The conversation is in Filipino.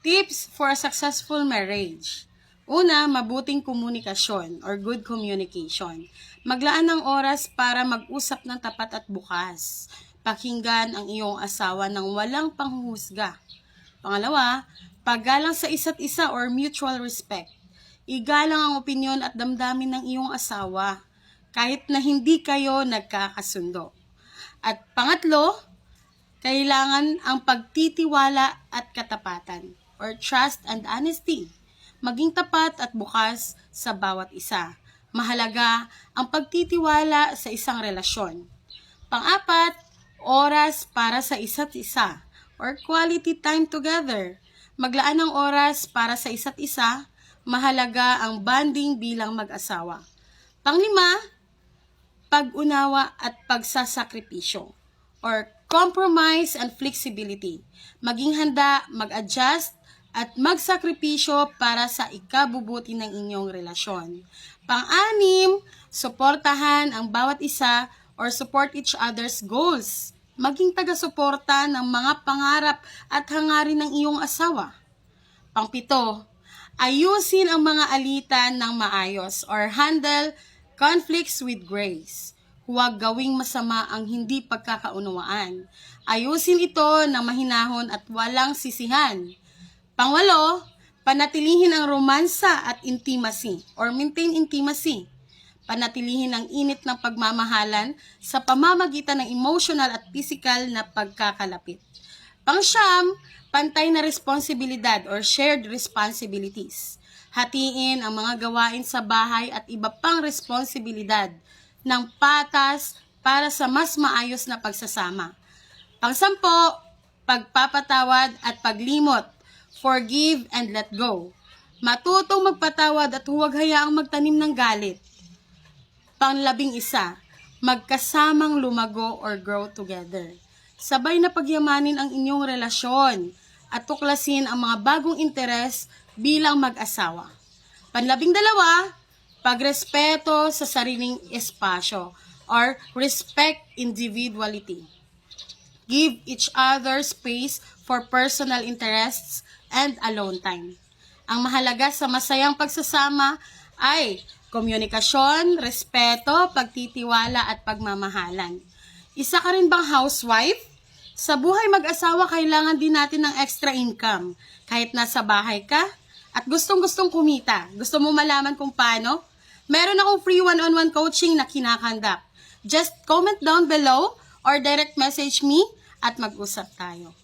Tips for a successful marriage. Una, mabuting komunikasyon or good communication. Maglaan ng oras para mag-usap ng tapat at bukas. Pakinggan ang iyong asawa ng walang panghuhusga. Pangalawa, paggalang sa isa't isa or mutual respect. Igalang ang opinyon at damdamin ng iyong asawa kahit na hindi kayo nagkakasundo. At pangatlo, kailangan ang pagtitiwala at katapatan or trust and honesty. Maging tapat at bukas sa bawat isa. Mahalaga ang pagtitiwala sa isang relasyon. Pang-apat, oras para sa isa't isa or quality time together. Maglaan ng oras para sa isa't isa. Mahalaga ang bonding bilang mag-asawa. Pang-lima, pag-unawa at pagsasakripisyo or compromise and flexibility. Maging handa, mag-adjust, at magsakripisyo para sa ikabubuti ng inyong relasyon. Pang-anim, suportahan ang bawat isa or support each other's goals. Maging taga-suporta ng mga pangarap at hangarin ng iyong asawa. Pang-pito, ayusin ang mga alitan ng maayos or handle conflicts with grace. Huwag gawing masama ang hindi pagkakaunawaan. Ayusin ito ng mahinahon at walang sisihan. Pangwalo, panatilihin ang romansa at intimacy or maintain intimacy. Panatilihin ang init ng pagmamahalan sa pamamagitan ng emotional at physical na pagkakalapit. Pangsyam, pantay na responsibilidad or shared responsibilities. Hatiin ang mga gawain sa bahay at iba pang responsibilidad ng patas para sa mas maayos na pagsasama. Pangsampo, pagpapatawad at paglimot. Forgive and let go. Matutong magpatawad at huwag hayaang magtanim ng galit. Pang-11, magkasamang lumago or grow together. Sabay na pagyamanin ang inyong relasyon at tuklasin ang mga bagong interes bilang mag-asawa. Pang-12, pagrespeto sa sariling espasyo or respect individuality. Give each other space for personal interests and alone time. Ang mahalaga sa masayang pagsasama ay komunikasyon, respeto, pagtitiwala at pagmamahalan. Isa ka rin bang housewife? Sa buhay mag-asawa, kailangan din natin ng extra income. Kahit nasa bahay ka at gustong-gustong kumita. Gusto mo malaman kung paano? Meron akong free one-on-one coaching na kinakandak. Just comment down below or direct message me at mag-usap tayo.